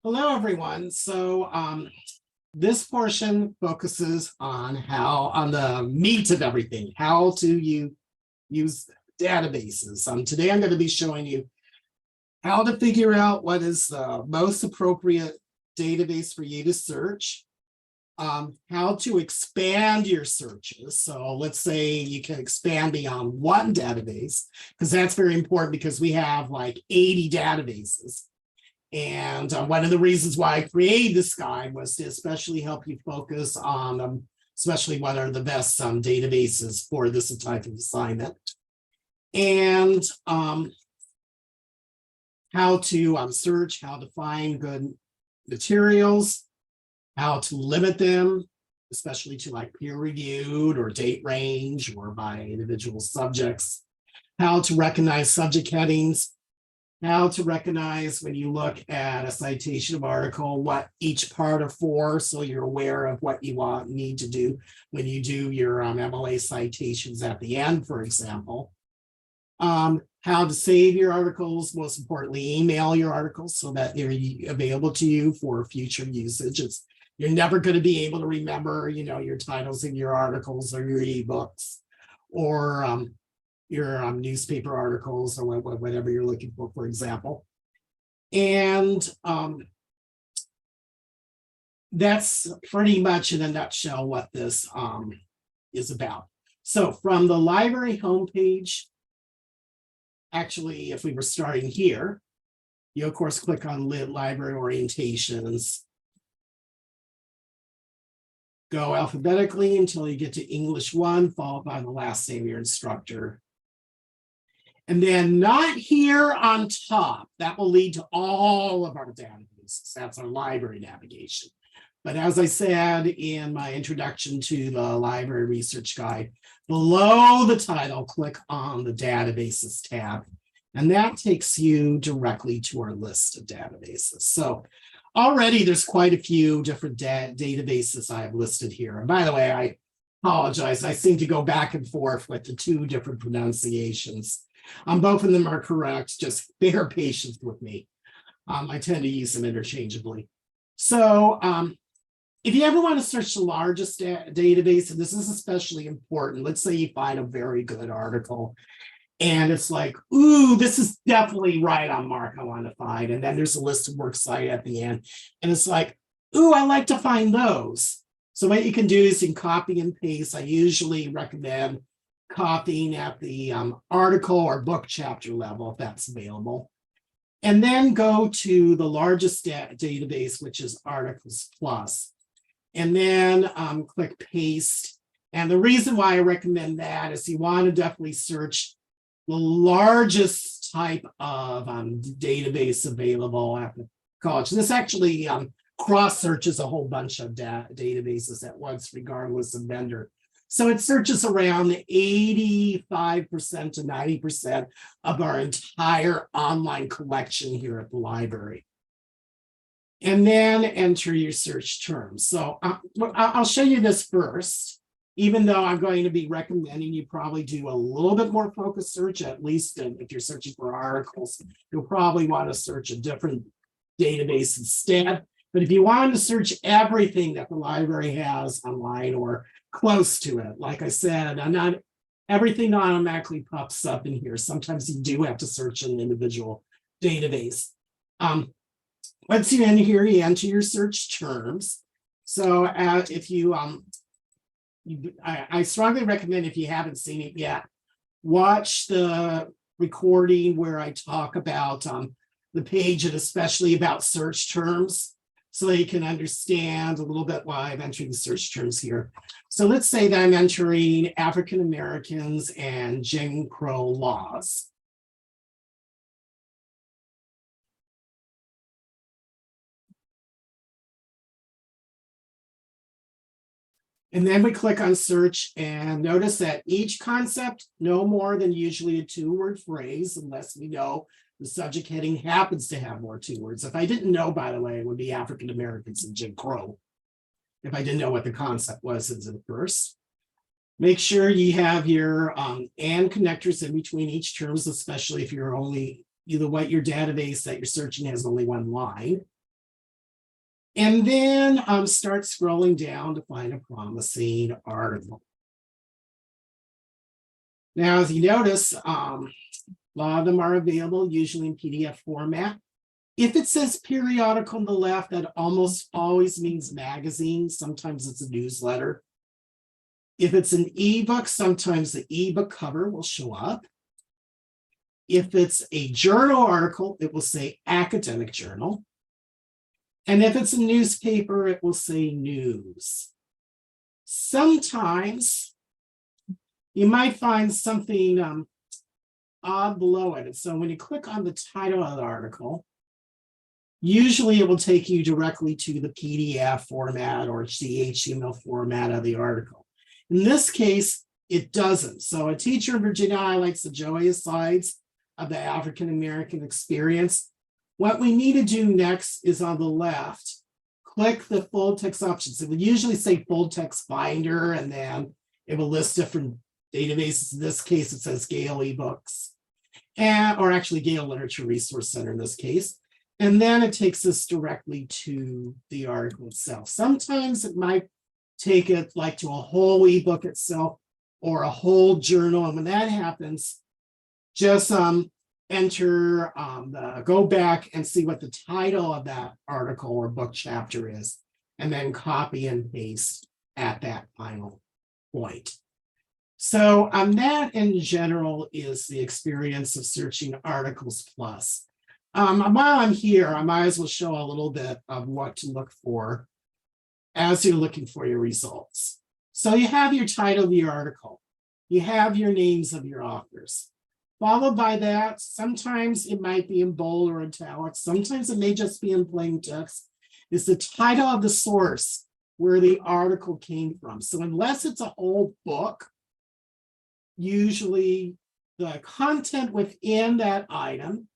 Hello, everyone. This portion focuses on on the meat of everything, how to use databases. Today, I'm going to be showing you how to figure out what is the most appropriate database for you to search, how to expand your searches. So let's say you can expand beyond one database, because that's very important because we have like 80 databases. And one of the reasons why I created this guide was to especially help you focus on especially what are the best databases for this type of assignment. And how to search, how to find good materials, how to limit them, especially to like peer-reviewed or date range or by individual subjects, how to recognize subject headings, how to recognize when you look at a citation of article, what each part are for, so you're aware of what you need to do when you do your MLA citations at the end, for example. How to save your articles, most importantly, email your articles so that they're available to you for future usage. You're never going to be able to remember, your titles in your articles or your ebooks or your newspaper articles or whatever you're looking for example. And that's pretty much in a nutshell what this is about. So from the library homepage, actually, if we were starting here, you of course click on library orientations, go alphabetically until you get to English 1, followed by the last name of your instructor. And then not here on top, that will lead to all of our databases. That's our library navigation. But as I said in my introduction to the library research guide, below the title, click on the databases tab. And that takes you directly to our list of databases. So already there's quite a few different databases I have listed here. And by the way, I apologize. I seem to go back and forth with the two different pronunciations. Both of them are correct. Just bear patience with me. I tend to use them interchangeably. So if you ever want to search the largest database, and this is especially important, let's say you find a very good article and it's like, ooh, this is definitely right on mark I want to find. And then there's a list of works cited at the end. And it's like, ooh, I like to find those. So what you can do is you can copy and paste. I usually recommend copying at the article or book chapter level if that's available. And then go to the largest database, which is Articles Plus. And then click paste. And the reason why I recommend that is you want to definitely search the largest type of database available at the college. This actually cross searches a whole bunch of databases at once, regardless of vendor. So it searches around 85% to 90% of our entire online collection here at the library. And then enter your search terms. So I'll show you this first, even though I'm going to be recommending you probably do a little bit more focused search, at least if you're searching for articles, you'll probably want to search a different database instead. But if you want to search everything that the library has online or close to it, like I said, not everything automatically pops up in here. Sometimes you do have to search an individual database. Once you enter here, you enter your search terms. So if you, I strongly recommend, if you haven't seen it yet, watch the recording where I talk about the page and especially about search terms, so you can understand a little bit why I'm entering the search terms here. So let's say that I'm entering African Americans and Jim Crow laws. And then we click on search and notice that each concept, no more than usually a 2-word phrase, unless we know the subject heading happens to have more 2 words. If I didn't know, by the way, it would be African Americans and Jim Crow. If I didn't know what the concept was as at first. Make sure you have your and connectors in between each terms, especially if you're only, what your database that you're searching has only one line. And then start scrolling down to find a promising article. Now, as you notice, a lot of them are available, usually in PDF format. If it says periodical on the left, that almost always means magazine. Sometimes it's a newsletter. If it's an ebook, sometimes the ebook cover will show up. If it's a journal article, it will say academic journal. And if it's a newspaper, it will say news. Sometimes you might find something odd below it. And so when you click on the title of the article, usually it will take you directly to the PDF format or the HTML format of the article. In this case, it doesn't. So a teacher in Virginia highlights the joyous sides of the African American experience. What we need to do next is on the left, click the full text options. It will usually say full text binder, and then it will list different databases. In this case, it says Gale eBooks, or actually Gale Literature Resource Center in this case. And then it takes us directly to the article itself. Sometimes it might take it like to a whole ebook itself or a whole journal. And when that happens, just enter, go back and see what the title of that article or book chapter is, and then copy and paste at that final point. So that in general is the experience of searching Articles Plus. While I'm here, I might as well show a little bit of what to look for as you're looking for your results. So you have your title of your article. You have your names of your authors. Followed by that, sometimes it might be in bold or italics. Sometimes it may just be in plain text. Is the title of the source where the article came from. So unless it's a whole book, usually the content within that item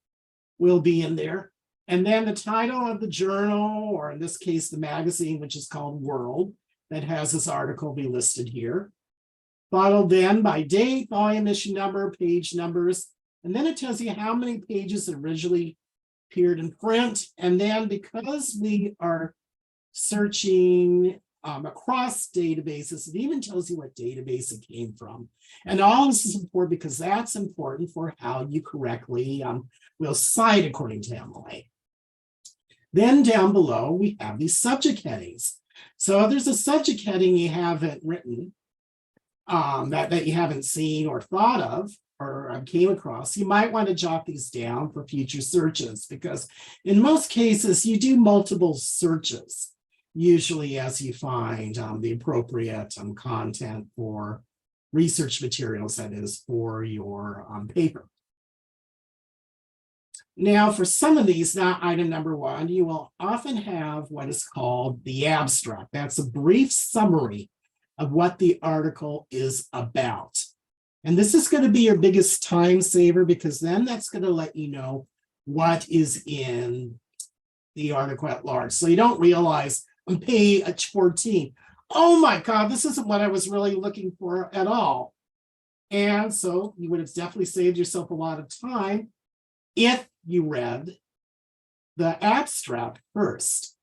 will be in there. And then the title of the journal, or in this case, the magazine, which is called World, that has this article be listed here. Followed then by date, volume, issue number, page numbers. And then it tells you how many pages originally appeared in print. And then because we are searching across databases, it even tells you what database it came from. And all this is important because that's important for how you correctly will cite according to MLA. Then down below, we have these subject headings. So if there's a subject heading you haven't written, that you haven't seen or thought of or came across, you might want to jot these down for future searches, because in most cases, you do multiple searches, usually as you find the appropriate content for research materials, that is, for your paper. Now, for some of these, not item number one, you will often have what is called the abstract. That's a brief summary of what the article is about. And this is going to be your biggest time saver, because then that's going to let you know what is in the article at large. So you don't realize on page 14, oh my God, this isn't what I was really looking for at all. And so you would have definitely saved yourself a lot of time if you read the abstract first.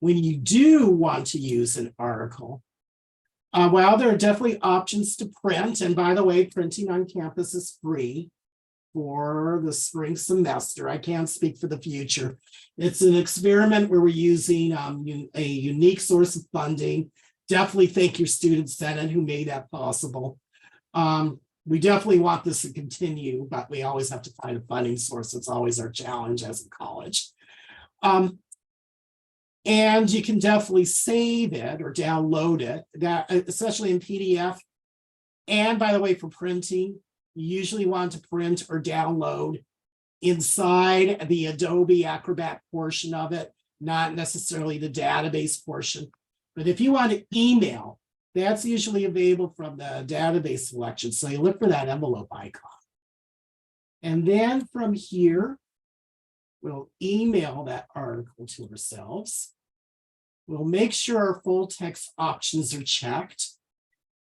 When you do want to use an article, well, there are definitely options to print. And by the way, printing on campus is free for the spring semester. I can't speak for the future. It's an experiment where we're using a unique source of funding. Definitely thank your student senate who made that possible. We definitely want this to continue, but we always have to find a funding source. It's always our challenge as a college. And you can definitely save it or download it, that especially in PDF. And by the way, for printing, you usually want to print or download inside the Adobe Acrobat portion of it, not necessarily the database portion. But if you want to email, that's usually available from the database selection. So you look for that envelope icon. And then from here, we'll email that article to ourselves. We'll make sure our full text options are checked.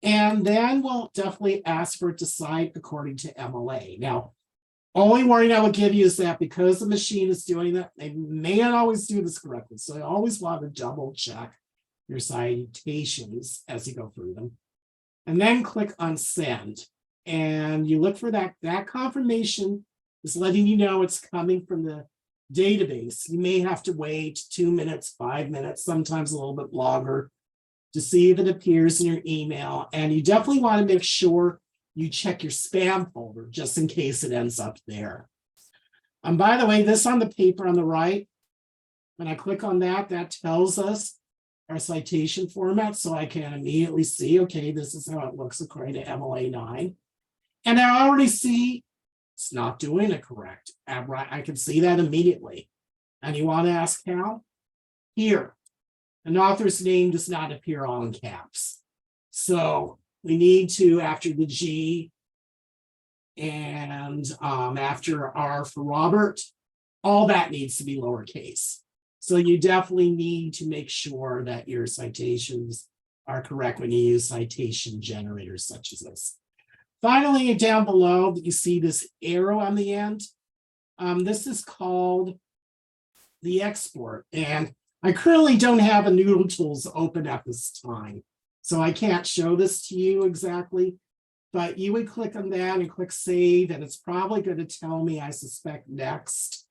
And then we'll definitely ask for it to cite according to MLA. Now, Only warning I will give you is that because the machine is doing that, they may not always do this correctly. So I always want to double check your citations as you go through them. And then click on send. And you look for that confirmation is letting you know it's coming from the database. You may have to wait 2 minutes, 5 minutes, sometimes a little bit longer to see if it appears in your email. And you definitely want to make sure you check your spam folder just in case it ends up there. And by the way, this on the paper on the right, when I click on that, that tells us our citation format. So I can immediately see, okay, this is how it looks according to MLA 9. And I already see it's not doing it correct. I can see that immediately. And you want to ask how? Here, an author's name does not appear all in caps. So we need to, after the G and after R for Robert, all that needs to be lowercase. So you definitely need to make sure that your citations are correct when you use citation generators such as this. Finally, down below, you see this arrow on the end. This is called the export. And I currently don't have a Noodle Tools open at this time, so I can't show this to you exactly, but you would click on that and click save, and it's probably going to tell me, I suspect, next.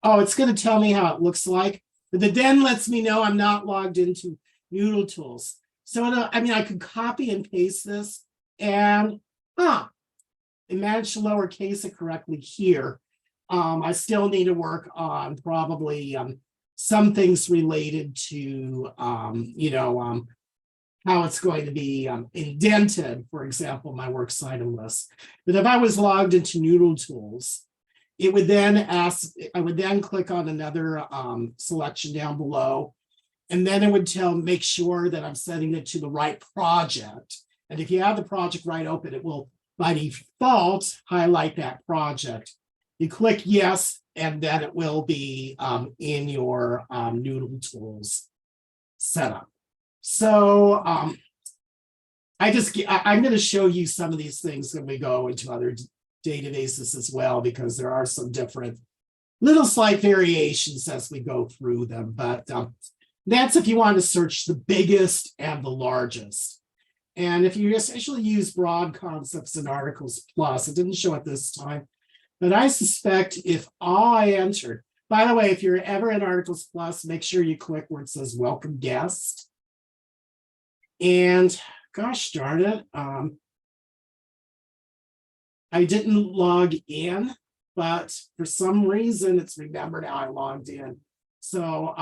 Oh, it's going to tell me how it looks like, but it then lets me know I'm not logged into Noodle Tools. So, I mean, I could copy and paste this, and it managed to lowercase it correctly here. I still need to work on probably some things related to, how it's going to be indented, for example, my works cited list. But if I was logged into Noodle Tools, it would then ask, I would then click on another selection down below, and then it would make sure that I'm setting it to the right project. And if you have the project right open, it will by default highlight that project. You click yes, and then it will be in your Noodle Tools setup. So I'm going to show you some of these things when we go into other databases as well, because there are some different little slight variations as we go through them. But that's if you want to search the biggest and the largest. And if you essentially use broad concepts in Articles Plus, it didn't show it this time, but I suspect if all I entered, by the way, if you're ever in Articles Plus, make sure you click where it says welcome guest. And gosh darn it, I didn't log in, but for some reason it's remembered how I logged in. So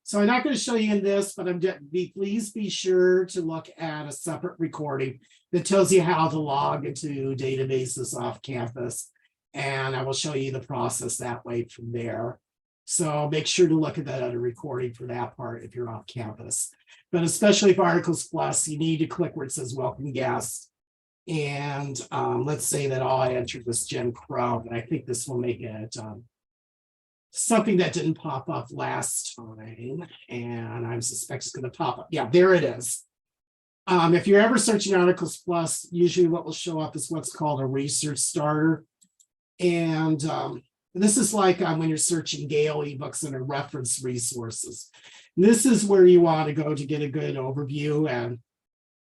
so I'm not going to show you in this, but please be sure to look at a separate recording that tells you how to log into databases off campus. And I will show you the process that way from there. So make sure to look at that other recording for that part if you're off campus. But especially for Articles Plus, you need to click where it says welcome guest. And let's say that all I entered was Jen Crow, and I think this will make it something that didn't pop up last time, and I suspect it's going to pop up. Yeah, there it is. If you're ever searching Articles Plus, usually what will show up is what's called a research starter. And this is like when you're searching Gale ebooks and reference resources. This is where you want to go to get a good overview, and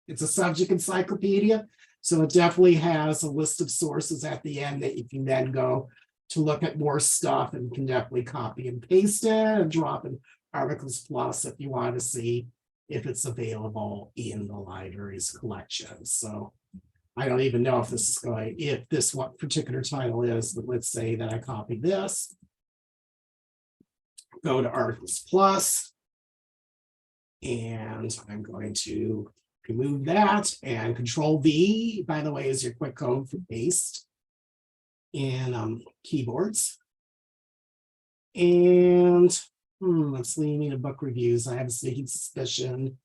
it's a subject encyclopedia. So it definitely has a list of sources at the end that you can then go to look at more stuff, and can definitely copy and paste it and drop in Articles Plus if you want to see if it's available in the library's collection. So I don't even know if this is what particular title is, but let's say that I copy this, go to Articles Plus, and I'm going to remove that, and Control V, by the way, is your quick code for paste in keyboards. And it's leading me to book reviews. I have a sneaking suspicion.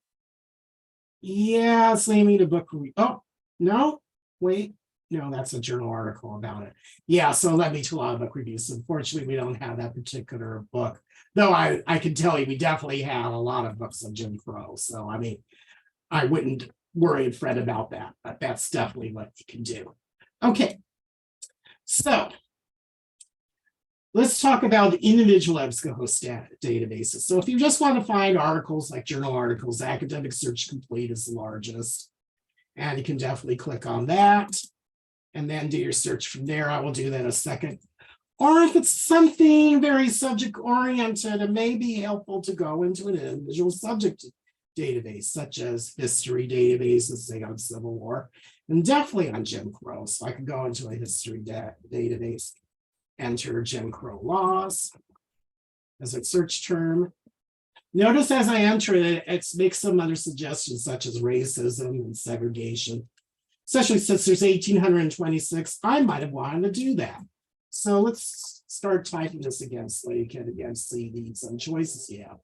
Yeah, it's leading me to book review. Oh, no, wait. No, that's a journal article about it. Yeah, so led me to a lot of book reviews. Unfortunately, we don't have that particular book. Though I can tell you, we definitely have a lot of books on Jim Crow. So, I mean, I wouldn't worry and fret about that, but that's definitely what you can do. Okay, so let's talk about the individual EBSCOhost databases. So if you just want to find articles like journal articles, Academic Search Complete is the largest. And you can definitely click on that and then do your search from there. I will do that in a second. Or if it's something very subject oriented, it may be helpful to go into an individual subject database, such as history databases, say on Civil War, and definitely on Jim Crow. So I can go into a history database, enter Jim Crow laws as a search term. Notice as I enter it, it makes some other suggestions such as racism and segregation, especially since there's 1,826. I might have wanted to do that. So let's start typing this again so you can again see these choices you have.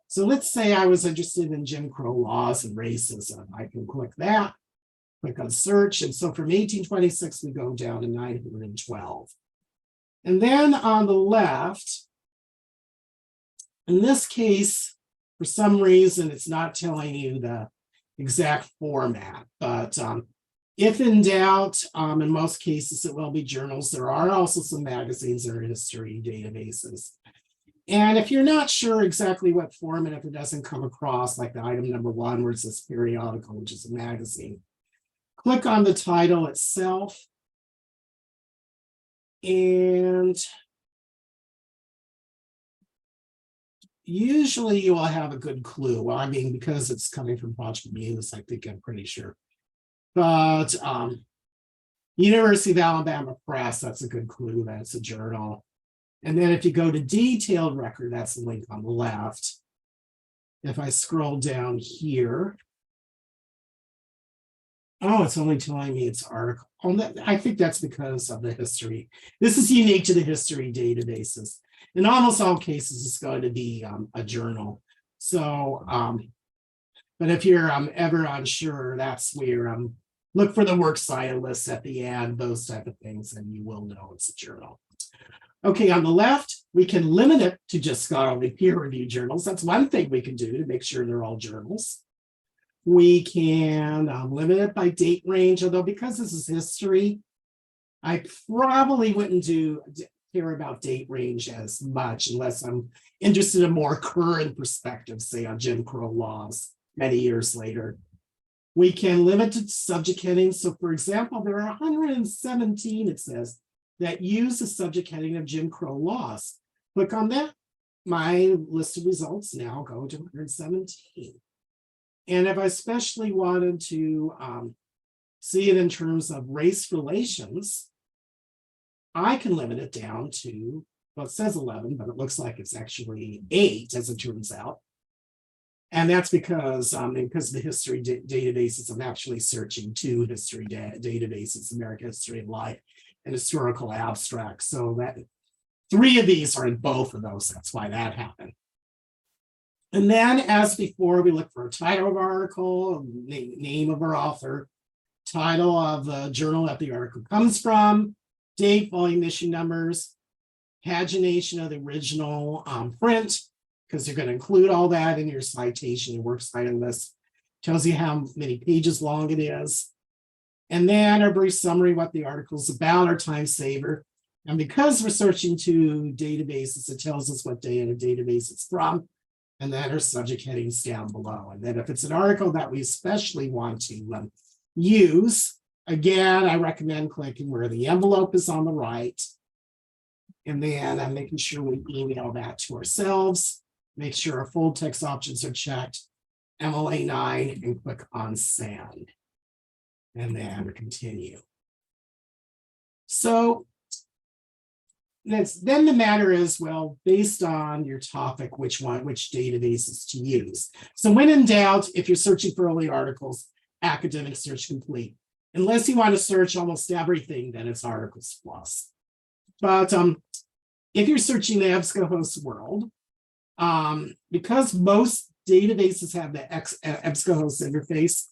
So let's say I was interested in Jim Crow laws and racism. I can click that, click on search. And so from 1826, we go down to 912. And then on the left, in this case, for some reason, it's not telling you the exact format, but if in doubt, in most cases, it will be journals. There are also some magazines or history databases. And if you're not sure exactly what format, if it doesn't come across like the item number 1, where it says periodical, which is a magazine, click on the title itself. And usually you will have a good clue. Well, I mean, because it's coming from Project Muse, I think I'm pretty sure. But University of Alabama Press, that's a good clue. That's a journal. And then if you go to detailed record, that's the link on the left. If I scroll down here, oh, it's only telling me it's article. Oh, I think that's because of the history. This is unique to the history databases. In almost all cases, it's going to be a journal. So, but if you're ever unsure, that's where look for the works cited list at the end, those type of things, and you will know it's a journal. Okay, on the left, we can limit it to just scholarly peer-reviewed journals. That's one thing we can do to make sure they're all journals. We can limit it by date range, although because this is history, I probably wouldn't care about date range as much unless I'm interested in more current perspective, say on Jim Crow laws many years later. We can limit it to subject headings. So for example, there are 117, it says, that use the subject heading of Jim Crow laws. Click on that. My list of results now go to 117. And if I especially wanted to see it in terms of race relations, I can limit it down to, well, it says 11, but it looks like it's actually 8, as it turns out. And that's because the history databases, I'm actually searching 2 history databases, American History of Life and Historical Abstracts. So that 3 of these are in both of those. That's why that happened. And then, as before, we look for a title of article, name of our author, title of the journal that the article comes from, date, volume, issue numbers, pagination of the original print, because they're going to include all that in your citation, your works cited list. Tells you how many pages long it is. And then a brief summary, what the article is about, our time saver. And because we're searching to databases, it tells us what data database it's from. And then our subject headings down below. And then if it's an article that we especially want to use, again, I recommend clicking where the envelope is on the right. And then I'm making sure we email that to ourselves. Make sure our full text options are checked, MLA9, and click on send. And then continue. So then the matter is, well, based on your topic, which databases to use. So when in doubt, if you're searching for early articles, Academic Search Complete. Unless you want to search almost everything, then it's Articles Plus. But if you're searching the EBSCOhost world, because most databases have the EBSCOhost interface,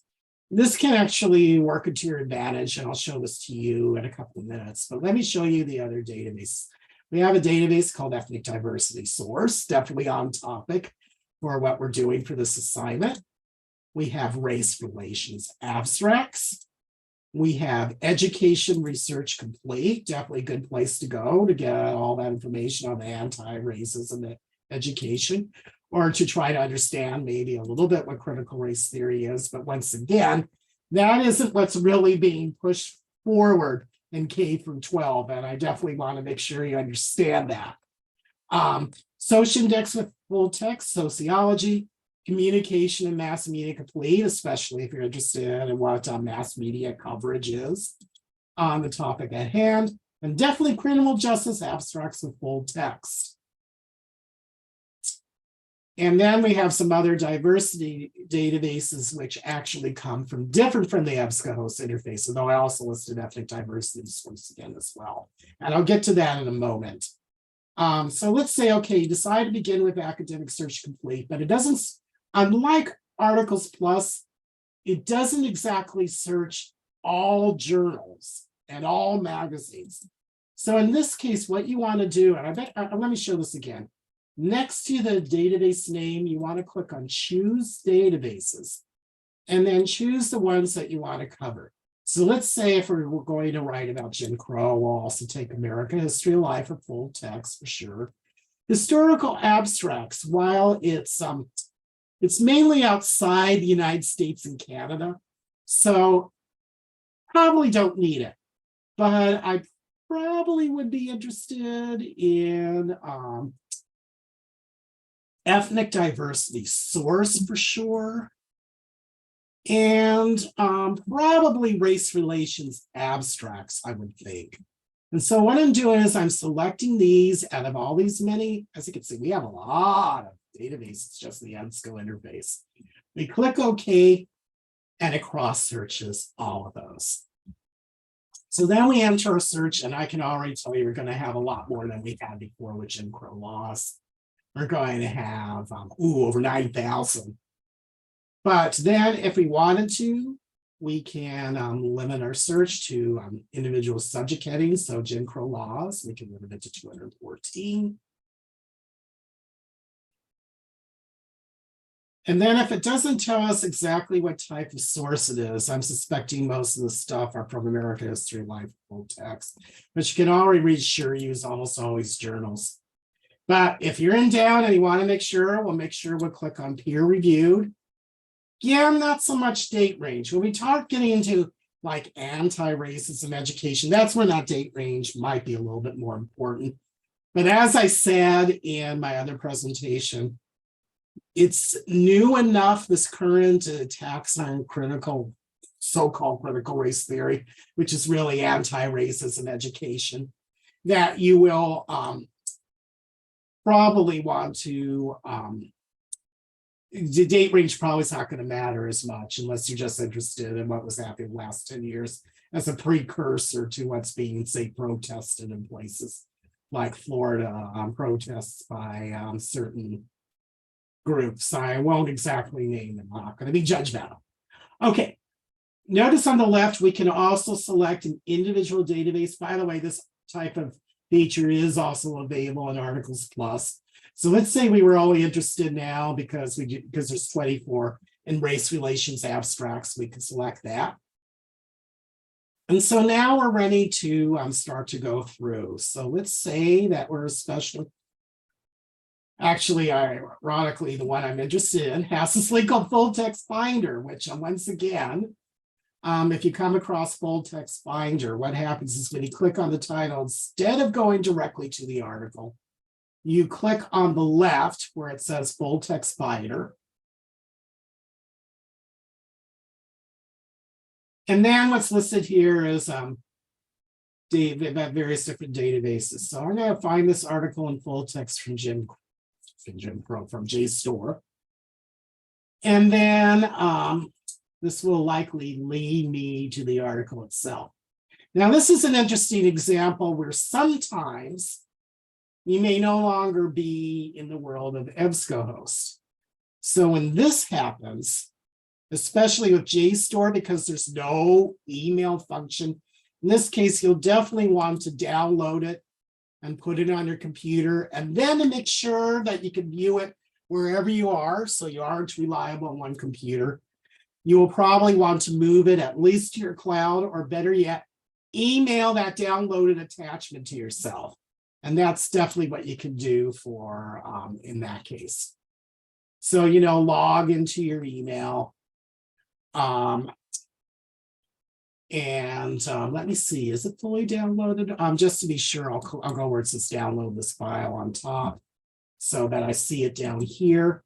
this can actually work to your advantage, and I'll show this to you in a couple of minutes. But let me show you the other database. We have a database called Ethnic Diversity Source, definitely on topic for what we're doing for this assignment. We have race relations abstracts. We have education research complete, definitely a good place to go to get all that information on the anti-racism education, or to try to understand maybe a little bit what critical race theory is. But once again, that isn't what's really being pushed forward in K through 12. And I definitely want to make sure you understand that. Social index with full text, sociology, communication and mass media complete, especially if you're interested in what mass media coverage is on the topic at hand, and definitely criminal justice abstracts with full text. And then we have some other diversity databases which actually come from different from the EBSCOhost interface, although I also listed ethnic diversity source again as well. And I'll get to that in a moment. So let's say, okay, you decide to begin with academic search complete, but it doesn't, unlike Articles Plus, it doesn't exactly search all journals and all magazines. So in this case, what you want to do, and let me show this again. Next to the database name, you want to click on Choose Databases, and then choose the ones that you want to cover. So let's say if we're going to write about Jim Crow, we'll also take American History of Life for full text for sure. Historical abstracts, while it's mainly outside the United States and Canada, so probably don't need it. But I probably would be interested in ethnic diversity source for sure. And probably race relations abstracts, I would think. And so what I'm doing is I'm selecting these out of all these many. As you can see, we have a lot of databases, just the EBSCO interface. We click OK, and it cross searches all of those. So then we enter a search, and I can already tell you we're going to have a lot more than we had before with Jim Crow laws. We're going to have over 9,000. But then if we wanted to, we can limit our search to individual subject headings. So Jim Crow laws, we can limit it to 214. And then if it doesn't tell us exactly what type of source it is, I'm suspecting most of the stuff are from American History of Life full text, but you can already reassure use almost always journals. But if you're in doubt and you want to make sure, we'll click on peer reviewed. Yeah, not so much date range. When we talk getting into like anti-racism education, that's when that date range might be a little bit more important. But as I said in my other presentation, it's new enough, this current attacks on so-called critical race theory, which is really anti-racism education, that you will probably want to, the date range probably is not going to matter as much unless you're just interested in what was happening the last 10 years as a precursor to what's being, say, protested in places like Florida, protests by certain groups. I won't exactly name them. I'm not going to be judgmental. Okay. Notice on the left, we can also select an individual database. By the way, this type of feature is also available in Articles Plus. So let's say we were only interested now because there's 24 in race relations abstracts, we can select that. And so now we're ready to start to go through. So let's say that we're especially, actually, ironically, the one I'm interested in has this link called Full Text Finder, which once again, if you come across Full Text Finder, what happens is when you click on the title, instead of going directly to the article, you click on the left where it says Full Text Finder. And then what's listed here is various different databases. So I'm going to find this article in full text from JSTOR. And then this will likely lead me to the article itself. Now, this is an interesting example where sometimes you may no longer be in the world of EBSCOhost. So when this happens, especially with JSTOR, because there's no email function, in this case, you'll definitely want to download it and put it on your computer, and then to make sure that you can view it wherever you are, so you aren't reliable on one computer. You will probably want to move it at least to your cloud, or better yet, email that downloaded attachment to yourself. And that's definitely what you can do for in that case. So, log into your email. Let me see, is it fully downloaded? Just to be sure, I'll go where it says download this file on top so that I see it down here.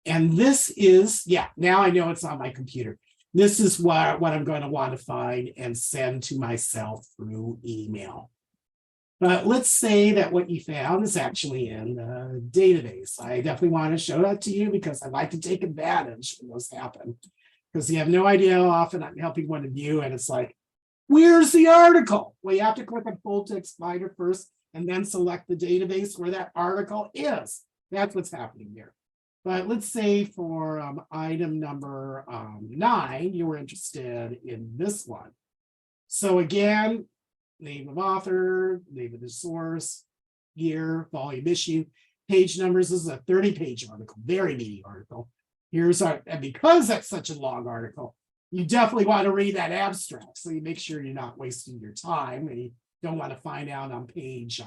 And this is, yeah, now I know it's on my computer. This is what I'm going to want to find and send to myself through email. But let's say that what you found is actually in the database. I definitely want to show that to you because I like to take advantage when those happen. Because you have no idea how often I'm helping one of you and it's like, where's the article? Well, you have to click on full text finder first and then select the database where that article is. That's what's happening here. But let's say for item number 9, you were interested in this one. So again, name of author, name of the source, year, volume, issue, page numbers. This is a 30-page article, very meaty article. Here's our, and because that's such a long article, you definitely want to read that abstract. So you make sure you're not wasting your time and you don't want to find out on page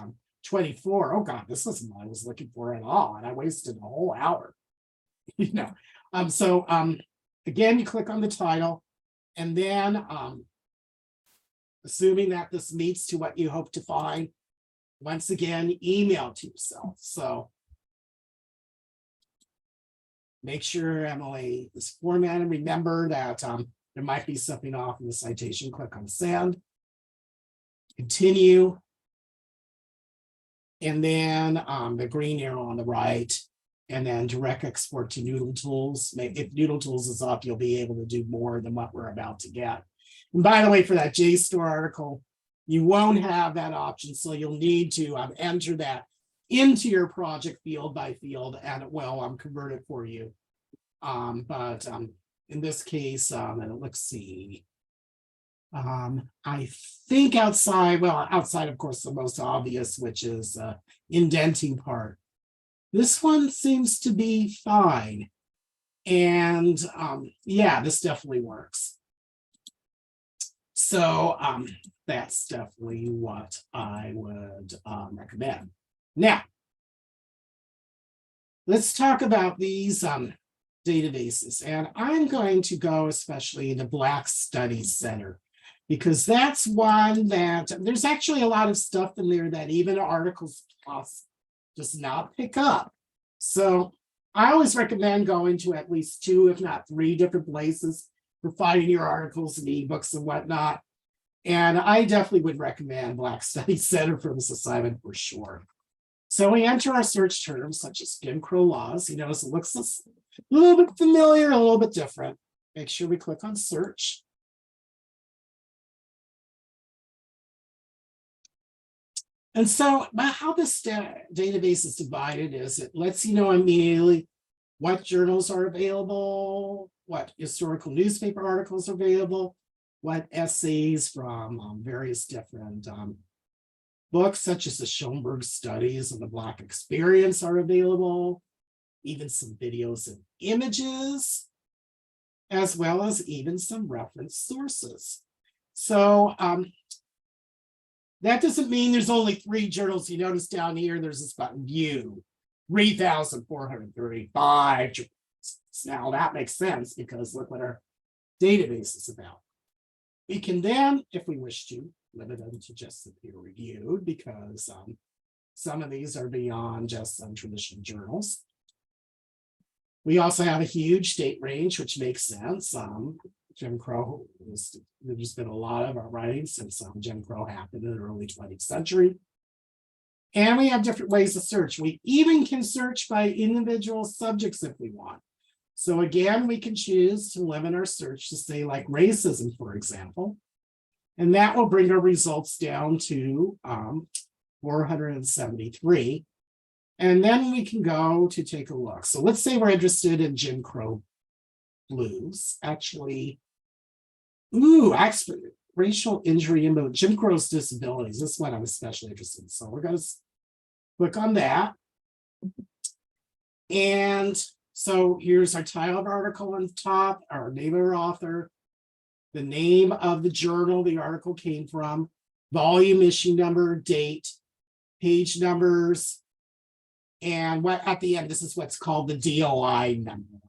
24. Oh God, this wasn't what I was looking for at all. And I wasted a whole hour. Again, you click on the title and then assuming that this meets to what you hope to find, once again, email to yourself. So make sure, Emily, is formatted. Remember that there might be something off in the citation. Click on send, continue, and then the green arrow on the right, and then direct export to Noodle Tools. If Noodle Tools is up, you'll be able to do more than what we're about to get. And by the way, for that JSTOR article, you won't have that option, so you'll need to enter that into your project field by field, and it will convert it for you. But in this case, and let's see. I think outside of course, the most obvious, which is indenting part. This one seems to be fine. And yeah, this definitely works. So that's definitely what I would recommend. Now, let's talk about these databases. And I'm going to go especially into Black Studies Center, because that's one that there's actually a lot of stuff in there that even Articles Plus does not pick up. So I always recommend going to at least 2, if not 3 different places for finding your articles and ebooks and whatnot. And I definitely would recommend Black Studies Center for this assignment for sure. So we enter our search terms such as Jim Crow laws. You notice it looks a little bit familiar, a little bit different. Make sure we click on search. And so how this database is divided is it lets you know immediately what journals are available, what historical newspaper articles are available, what essays from various different books, such as the Schoenberg Studies and the Black Experience are available, even some videos and images, as well as even some reference sources. So that doesn't mean there's only 3 journals. You notice down here, there's this button, view, 3,435 journals. Now that makes sense because look what our database is about. We can then, if we wish to, limit them to just the peer-reviewed because some of these are beyond just some traditional journals. We also have a huge date range, which makes sense. Jim Crow, there's been a lot of our writing since Jim Crow happened in the early 20th century. And we have different ways to search. We even can search by individual subjects if we want. So again, we can choose to limit our search to say like racism, for example. And that will bring our results down to 473. And then we can go to take a look. So let's say we're interested in Jim Crow blues. Actually, racial injury and Jim Crow's disabilities. This is what I'm especially interested in. So we're going to click on that. And So here's our title of our article on top, our name of our author, the name of the journal the article came from, volume, issue number, date, page numbers, and what at the end, this is what's called the DOI number.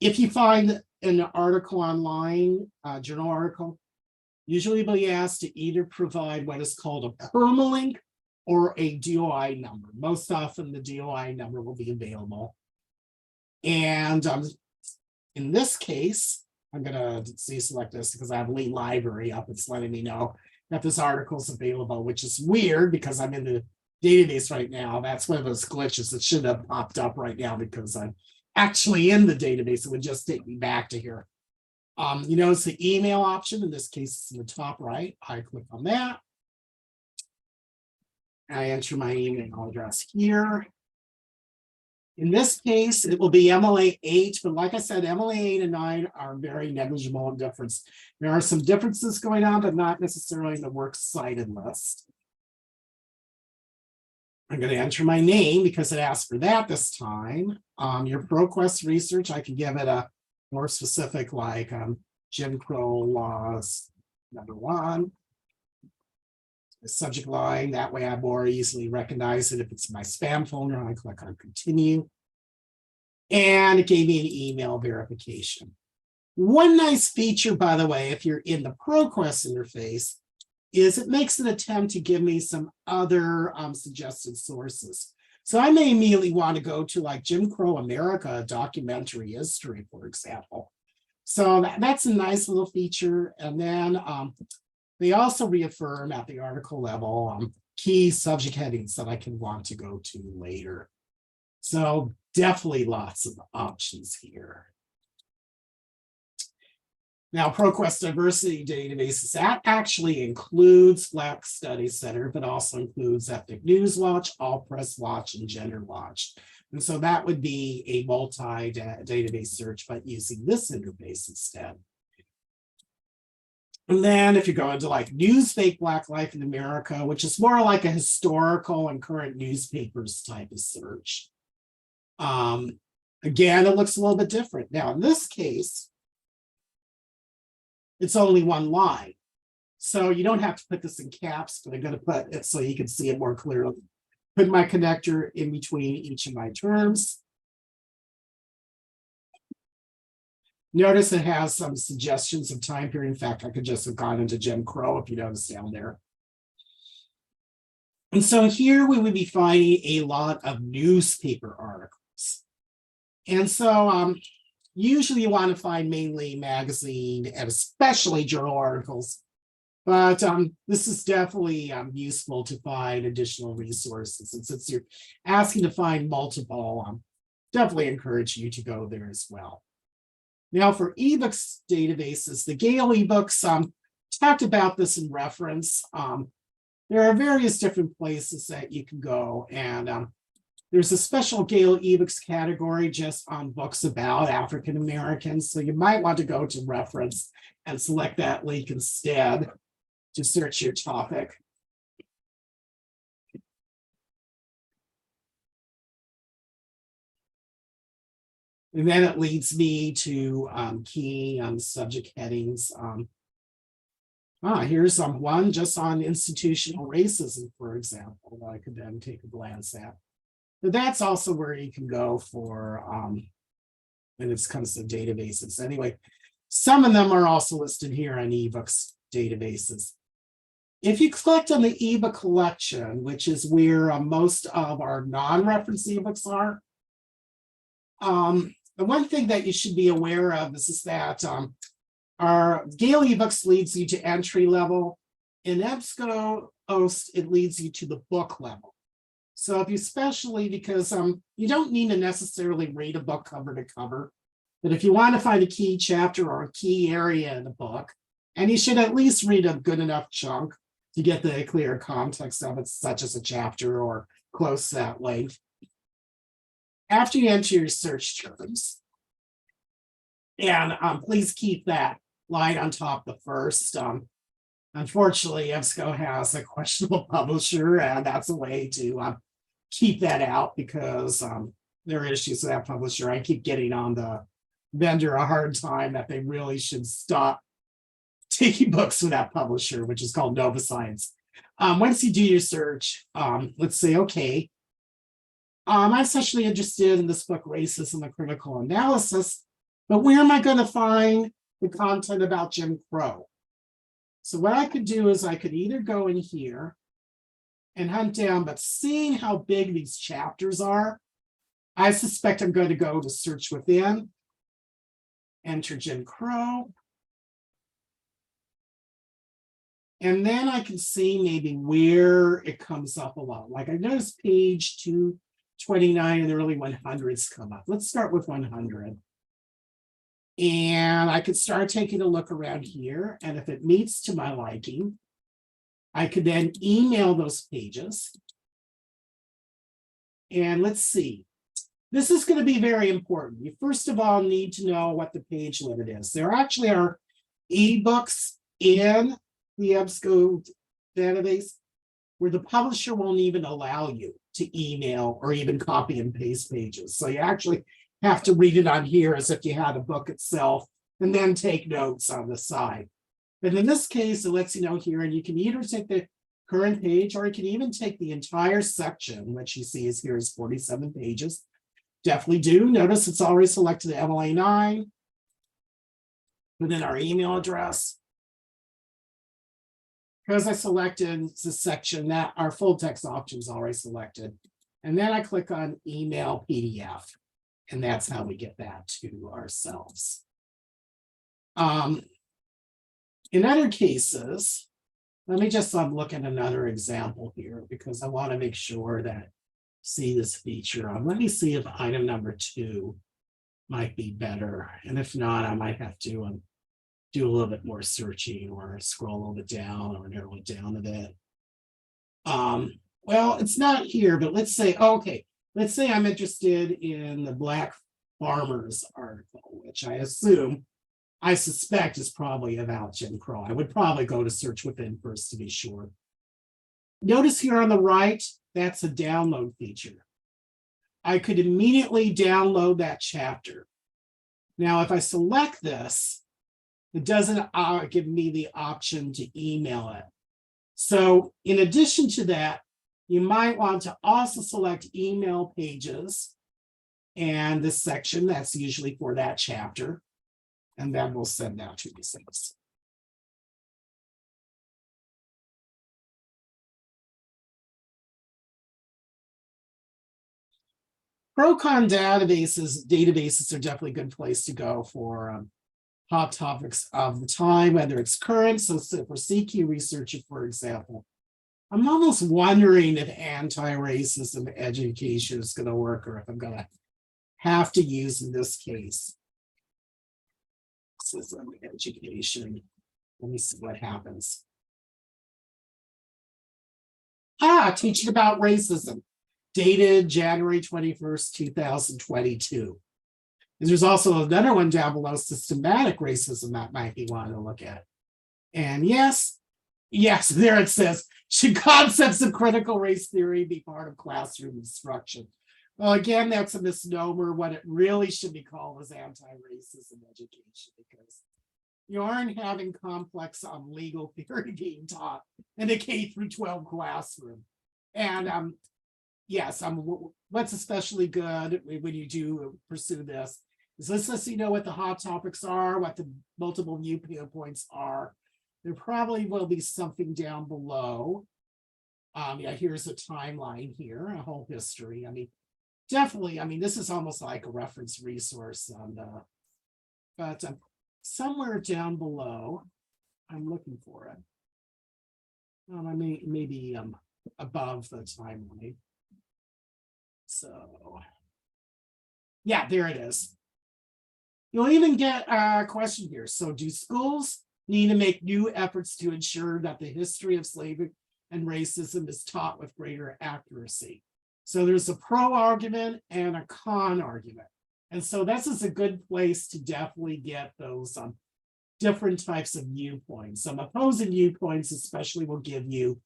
If you find an article online, a journal article, usually you'll be asked to either provide what is called a permalink or a DOI number. Most often the DOI number will be available. And in this case, I'm gonna select this because I have Lee Library up. It's letting me know that this article is available, which is weird because I'm in the database right now. That's one of those glitches that should have popped up right now because I'm actually in the database. It would just take me back to here. You notice the email option, in this case, it's in the top right. I click on that. I enter my email address here. In this case, it will be MLA 8, but like I said, MLA 8 and 9 are very negligible in difference. There are some differences going on, but not necessarily in the works cited list. I'm going to enter my name because it asked for that this time. Your ProQuest research, I can give it a more specific, like Jim Crow laws, #1. The subject line, that way I more easily recognize it if it's my spam folder. I click on continue. And it gave me an email verification. One nice feature, by the way, if you're in the ProQuest interface, is it makes an attempt to give me some other suggested sources. So I may immediately want to go to like Jim Crow America documentary history, for example. So that's a nice little feature. And then they also reaffirm at the article level key subject headings that I can want to go to later. So definitely lots of options here. Now, ProQuest Diversity Databases, that actually includes Black Studies Center, but also includes Ethnic News Watch, All Press Watch, and Gender Watch. And so that would be a multi-database search, but using this interface instead. And then if you go into like Newsfake Black Life in America, which is more like a historical and current newspapers type of search. Again, it looks a little bit different. Now, in this case, it's only one line. So you don't have to put this in caps, but I'm going to put it so you can see it more clearly. Put my connector in between each of my terms. Notice it has some suggestions of time period. In fact, I could just have gone into Jim Crow if you notice down there. And so here we would be finding a lot of newspaper articles. And so usually you want to find mainly magazine and especially journal articles. But this is definitely useful to find additional resources. And since you're asking to find multiple, definitely encourage you to go there as well. Now for ebooks databases, the Gale ebooks, talked about this in reference. There are various different places that you can go, and there's a special Gale ebooks category just on books about African Americans. So you might want to go to reference and select that link instead to search your topic. And then it leads me to key subject headings. Here's one just on institutional racism, for example, that I could then take a glance at. But that's also where you can go for, when it comes to databases. Anyway, some of them are also listed here on ebooks databases. If you clicked on the ebook collection, which is where most of our non-reference ebooks are, the one thing that you should be aware of is that our Gale ebooks leads you to entry level. In EBSCO, it leads you to the book level. So if you especially, because you don't need to necessarily read a book cover to cover, but if you want to find a key chapter or a key area in the book, and you should at least read a good enough chunk to get the clear context of it, such as a chapter or close to that length. After you enter your search terms, and please keep that line on top the first. Unfortunately, EBSCO has a questionable publisher, and that's a way to keep that out because there are issues with that publisher. I keep getting on the vendor a hard time that they really should stop taking books from that publisher, which is called Nova Science. Once you do your search, let's say, okay, I'm especially interested in this book, Racism and Critical Analysis, but where am I going to find the content about Jim Crow? So what I could do is I could either go in here and hunt down, but seeing how big these chapters are, I suspect I'm going to go to search within, enter Jim Crow. And then I can see maybe where it comes up a lot. Like I noticed page 229 in the early 100s come up. Let's start with 100. And I could start taking a look around here. And if it meets to my liking, I could then email those pages. And let's see. This is going to be very important. You first of all need to know what the page limit is. There actually are ebooks in the EBSCO database where the publisher won't even allow you to email or even copy and paste pages. So you actually have to read it on here as if you had a book itself and then take notes on the side. But in this case, it lets you know here, and you can either take the current page or you can even take the entire section, which you see is here is 47 pages. Definitely do. Notice it's already selected the MLA9, and then our email address. Because I selected the section that our full text option is already selected. And then I click on email PDF. And that's how we get that to ourselves. In other cases, let me just look at another example here because I want to make sure that see this feature. Let me see if item number 2 might be better. And if not, I might have to do a little bit more searching or scroll a little bit down or narrow it down a bit. Well, it's not here, but let's say, okay, let's say I'm interested in the Black Farmers article, which I suspect is probably about Jim Crow. I would probably go to search within first to be sure. Notice here on the right, that's a download feature. I could immediately download that chapter. Now, if I select this, it doesn't give me the option to email it. So in addition to that, you might want to also select email pages and this section that's usually for that chapter. And then we'll send out to these things. Procon databases are definitely a good place to go for hot topics of the time, whether it's current. So for CQ research, for example, I'm almost wondering if anti-racism education is going to work or if I'm going to have to use in this case. Racism education. Let me see what happens. Teaching about racism, dated January 21st, 2022. And there's also another one down below, systematic racism, that might be one to look at. And yes, there it says, should concepts of critical race theory be part of classroom instruction? Well, again, that's a misnomer. What it really should be called is anti-racism education, because you aren't having complex legal theory being taught in a K-12 classroom. And yes, what's especially good when you do pursue this is this lets you know what the hot topics are, what the multiple viewpoints are. There probably will be something down below. Here's a timeline here, a whole history. Definitely, this is almost like a reference resource on but somewhere down below, I'm looking for it. Maybe above the timeline. So, yeah, there it is. You'll even get a question here. So, do schools need to make new efforts to ensure that the history of slavery and racism is taught with greater accuracy? So there's a pro argument and a con argument. And so this is a good place to definitely get those different types of viewpoints. Some opposing viewpoints especially will give you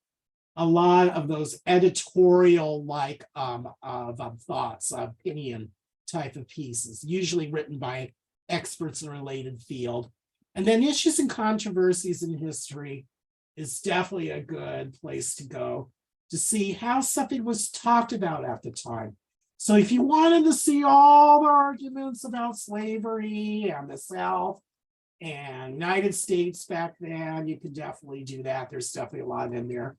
a lot of those editorial like thoughts, opinion type of pieces, usually written by experts in a related field. And then issues and controversies in history is definitely a good place to go to see how something was talked about at the time. So if you wanted to see all the arguments about slavery and the South and United States back then, you could definitely do that. There's definitely a lot in there.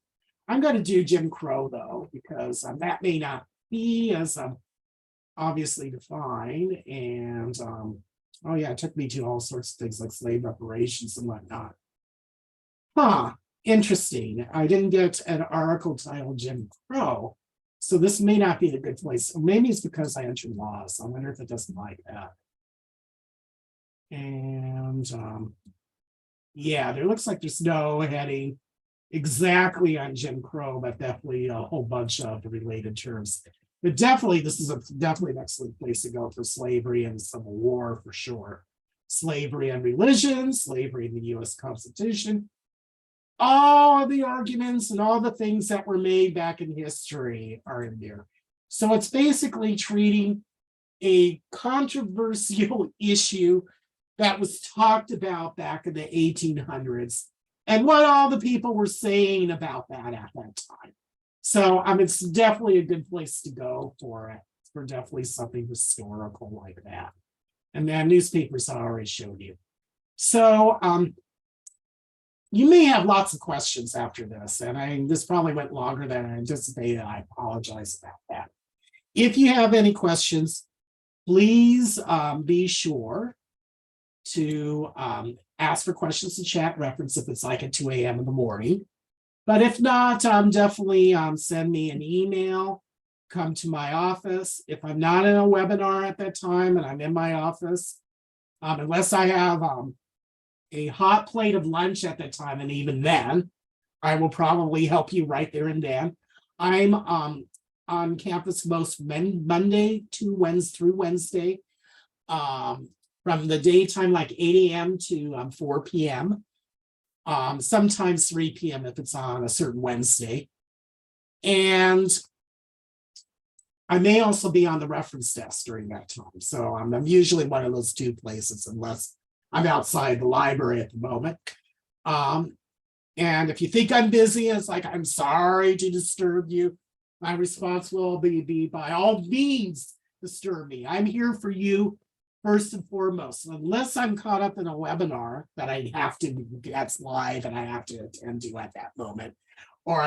I'm going to do Jim Crow though, because that may not be as obviously defined. And oh yeah, it took me to all sorts of things like slave reparations and whatnot. Interesting. I didn't get an article titled Jim Crow, so this may not be a good place. Maybe it's because I entered laws. I wonder if it doesn't like that. And yeah, there looks like there's no heading exactly on Jim Crow, but definitely a whole bunch of the related terms. But definitely, this is definitely an excellent place to go for slavery and the Civil War for sure. Slavery and religion, slavery in the US Constitution, all of the arguments and all the things that were made back in history are in there. So it's basically treating a controversial issue that was talked about back in the 1800s and what all the people were saying about that at that time. So it's definitely a good place to go for it, for definitely something historical like that. And then newspapers I already showed you. So you may have lots of questions after this, and this probably went longer than I anticipated. I apologize about that. If you have any questions, please be sure to ask for questions in chat reference if it's like at 2 a.m. in the morning. But if not, definitely send me an email, come to my office. If I'm not in a webinar at that time and I'm in my office, unless I have a hot plate of lunch at that time, and even then, I will probably help you right there and then. I'm on campus most Monday to Wednesday, from the daytime like 8 a.m. to 4 p.m. Sometimes 3 p.m. if it's on a certain Wednesday. And I may also be on the reference desk during that time. So I'm usually one of those two places, unless I'm outside the library at the moment. And if you think I'm busy, it's like, I'm sorry to disturb you. My response will be by all means, disturb me. I'm here for you first and foremost. Unless I'm caught up in a webinar that I have to, that's live and I have to attend to at that moment. Or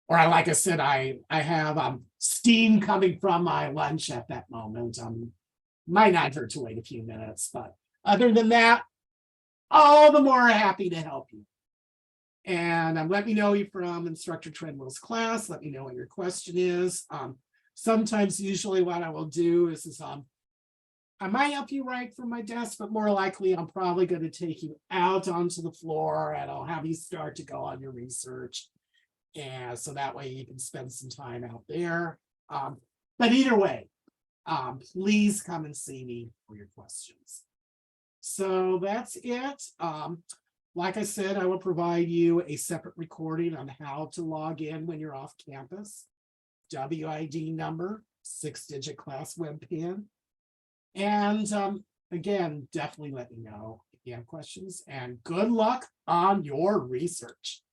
like I said, I have steam coming from my lunch at that moment. Might not hurt to wait a few minutes, but other than that, all the more happy to help you. And let me know you're from Instructor Treadwell's class. Let me know what your question is. Sometimes, usually what I will do is I might help you right from my desk, but more likely I'm probably going to take you out onto the floor and I'll have you start to go on your research. And so that way you can spend some time out there. But either way, please come and see me for your questions. So that's it. Like I said, I will provide you a separate recording on how to log in when you're off campus. WID number, 6-digit class web pin. And again, definitely let me know if you have questions, and good luck on your research.